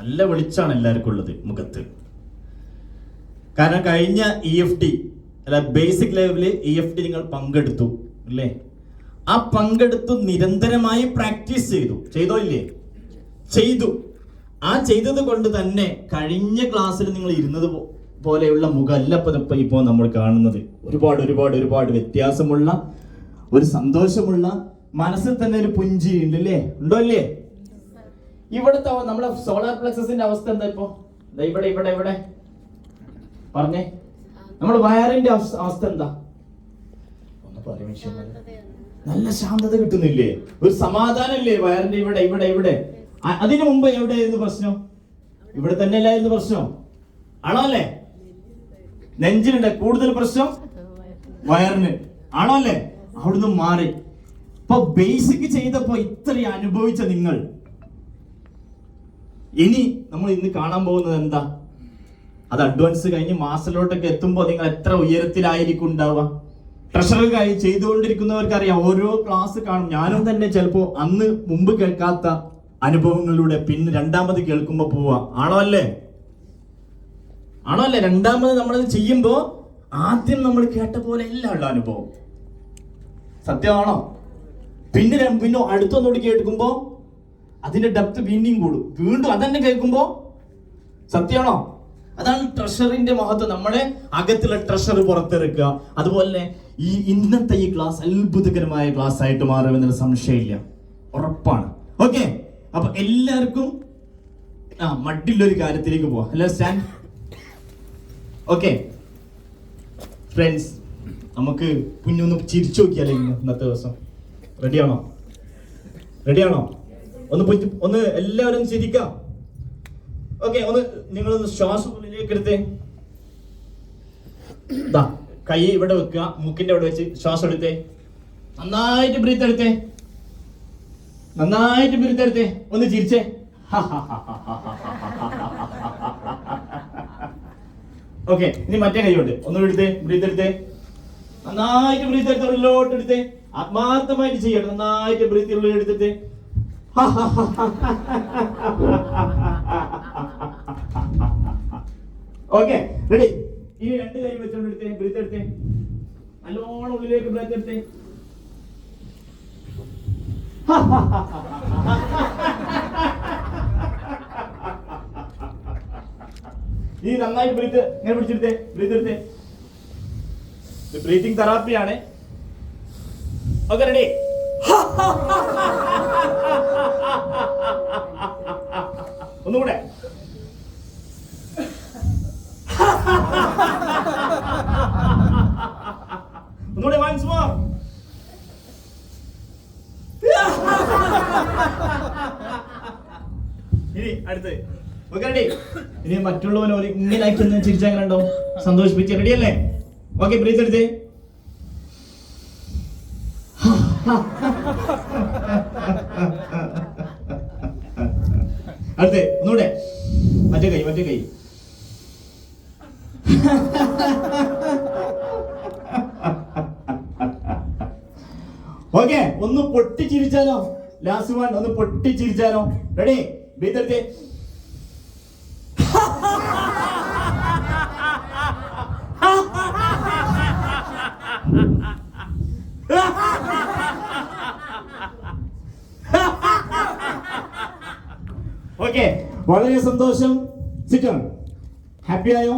നല്ല വെളിച്ചാണ് എല്ലാവർക്കും ഉള്ളത് മുഖത്ത്. കാരണം കഴിഞ്ഞ EFT അല്ല ബേസിക് ലെവലില് EFT നിങ്ങൾ പങ്കെടുത്തു അല്ലേ? ആ പങ്കെടുത്തു നിരന്തരമായി പ്രാക്ടീസ് ചെയ്തോ ഇല്ലേ? ചെയ്തു. ആ ചെയ്തത് കൊണ്ട് തന്നെ കഴിഞ്ഞ ക്ലാസ്സിൽ നിങ്ങൾ ഇരുന്നത് പോലെയുള്ള മുഖമല്ല ഇപ്പോൾ നമ്മൾ കാണുന്നത്. ഒരുപാട് വ്യത്യാസമുള്ള, ഒരു സന്തോഷമുള്ള, മനസ്സിൽ തന്നെ ഒരു പുഞ്ചിരി ഉണ്ട് അല്ലേ? ഉണ്ടോ അല്ലേ? ഇവിടുത്തെ നമ്മളെ സോളാർ പ്ലക്സസിന്റെ അവസ്ഥ എന്താ ഇപ്പൊ? ഇവിടെ പറഞ്ഞേ, നമ്മുടെ വയറിന്റെ അവസ്ഥ എന്താ? ഒന്ന് പറയാൻ നല്ല ശാന്തത കിട്ടുന്നില്ലേ? ഒരു സമാധാനല്ലേ വയറിന്റെ ഇവിടെ? അതിനു മുമ്പ് എവിടെയായിരുന്നു പ്രശ്നം? ഇവിടെ തന്നെ അല്ലായിരുന്നു പ്രശ്നം? ആണോ അല്ലേ? നെഞ്ചിനുണ്ട് കൂടുതൽ പ്രശ്നം, വയറിന് ആണോ അല്ലേ? അവിടുന്ന് മാറി. ഇപ്പൊ ബേസിക് ചെയ്തപ്പോ ഇത്രയും അനുഭവിച്ച നിങ്ങൾ, ഇനി നമ്മൾ ഇന്ന് കാണാൻ പോകുന്നത് എന്താ? അത് അഡ്വാൻസ് കഴിഞ്ഞ് മാസ്റ്ററിലോട്ടൊക്കെ എത്തുമ്പോൾ നിങ്ങൾ എത്ര ഉയരത്തിലായിരിക്കും ഉണ്ടാവുക? ട്രഷറൊക്കെ ചെയ്തുകൊണ്ടിരിക്കുന്നവർക്ക് അറിയാം, ഓരോ ക്ലാസ് കാണും. ഞാനും തന്നെ ചിലപ്പോ അന്ന് മുമ്പ് കേൾക്കാത്ത അനുഭവങ്ങളിലൂടെ പിന്നെ രണ്ടാമത് കേൾക്കുമ്പോ പോവാ. ആണോ അല്ലേ? രണ്ടാമത് നമ്മളത് ചെയ്യുമ്പോ ആദ്യം നമ്മൾ കേട്ട പോലെ അല്ല ഉള്ള അനുഭവം. സത്യമാണോ? പിന്നെ അടുത്തൊന്നുകൂടി കേൾക്കുമ്പോ അതിന്റെ ഡെപ്ത് പിന്നെയും കൂടും. വീണ്ടും അതന്നെ കേൾക്കുമ്പോ സത്യമാണോ? അതാണ് ട്രഷറിന്റെ മഹത്വം. നമ്മുടെ അകത്തുള്ള ട്രഷർ പുറത്തിറക്കുക. അതുപോലെ ഇന്നത്തെ ഈ ക്ലാസ് അത്ഭുതകരമായ ക്ലാസ് ആയിട്ട് മാറുമെന്നുള്ള സംശയമില്ല, ഉറപ്പാണ്. ഓക്കെ, അപ്പൊ എല്ലാവർക്കും മടിയുള്ളൊരു കാര്യത്തിലേക്ക് പോവാം. എല്ലാവരും സ്റ്റാൻഡ്. ഓക്കെ ഫ്രണ്ട്സ്, നമുക്ക് കുഞ്ഞൊന്ന് ചിരിച്ചു നോക്കിയാലേ ഇന്നത്തെ ദിവസം? റെഡിയാണോ? ഒന്ന് എല്ലാവരും ചിരിക്കാം. ഓക്കെ, നിങ്ങളൊന്ന് ശ്വാസം ഉള്ളിലേക്ക് എടുത്തേ. കൈ ഇവിടെ വെക്കുക, മൂക്കിന്റെ അവിടെ വെച്ച് ശ്വാസം എടുത്തേ. നന്നായിട്ട് ബ്രീത്ത് എടുത്തേ. ഒന്ന് ചിരിച്ചേ. ഓക്കെ, ഇനി മറ്റേ കൈയോട്ട് ഒന്നും എടുത്തേ. ബ്രീത്ത് എടുത്തേ. നന്നായിട്ട് ബ്രീത്ത് എടുത്ത് ഉള്ളിലോട്ട് എടുത്തേ. ആത്മാർത്ഥമായിട്ട് ചെയ്യണം. നന്നായിട്ട് ബ്രീത്ത് ഉള്ളിൽ എടുത്തിട്ട് ഓക്കെ, റെഡി? ഇനി രണ്ട് കൈ വെച്ചോണ്ട് എടുത്തേ. ബ്രീത്ത് എടുത്തേ. നല്ലോണം ഉള്ളിലേക്ക് ബ്രീത്ത് എടുത്തേ. ഈ നന്നായിട്ട് ബ്രീത്ത് ഇങ്ങനെ പിടിച്ചെടുത്തേ. ബ്രീത്ത് എടുത്തേ. ബ്രീത്തിങ് തെറാപ്പിയാണ്. Okay, ready? ഒന്നുകൂടെ. ഒന്നുകൂടെ, once more. ഇനി അടുത്ത്. Okay, ready? ഇനി മറ്റുള്ളവരെ ഇങ്ങനെ ആക്കി ഒന്ന് ചിരിച്ചാൽ കണ്ടോ? സന്തോഷിപ്പിച്ച്. റെഡി അല്ലേ? ഓക്കെ, ബ്രീത്ത് എടുത്തേ. അടുത്ത് ഒന്നുകൂടെ. മറ്റേ കൈ. ഓക്കെ, ഒന്ന് പൊട്ടിച്ചിരിച്ചാലോ? ലാസ്റ്റ് വൺ, ഒന്ന് പൊട്ടിച്ചിരിച്ചാലോ? റെഡി? ബ്രീത്ത് എടുത്തേ. ഓക്കെ, വളരെ സന്തോഷം. സിറ്റ്. ഹാപ്പി ആയോ?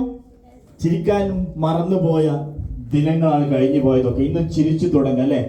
ചിരിക്കാനും മറന്നുപോയ ദിനങ്ങളാണ് കഴിഞ്ഞു പോയതൊക്കെ. ഇന്ന് ചിരിച്ചു തുടങ്ങല്ലേ?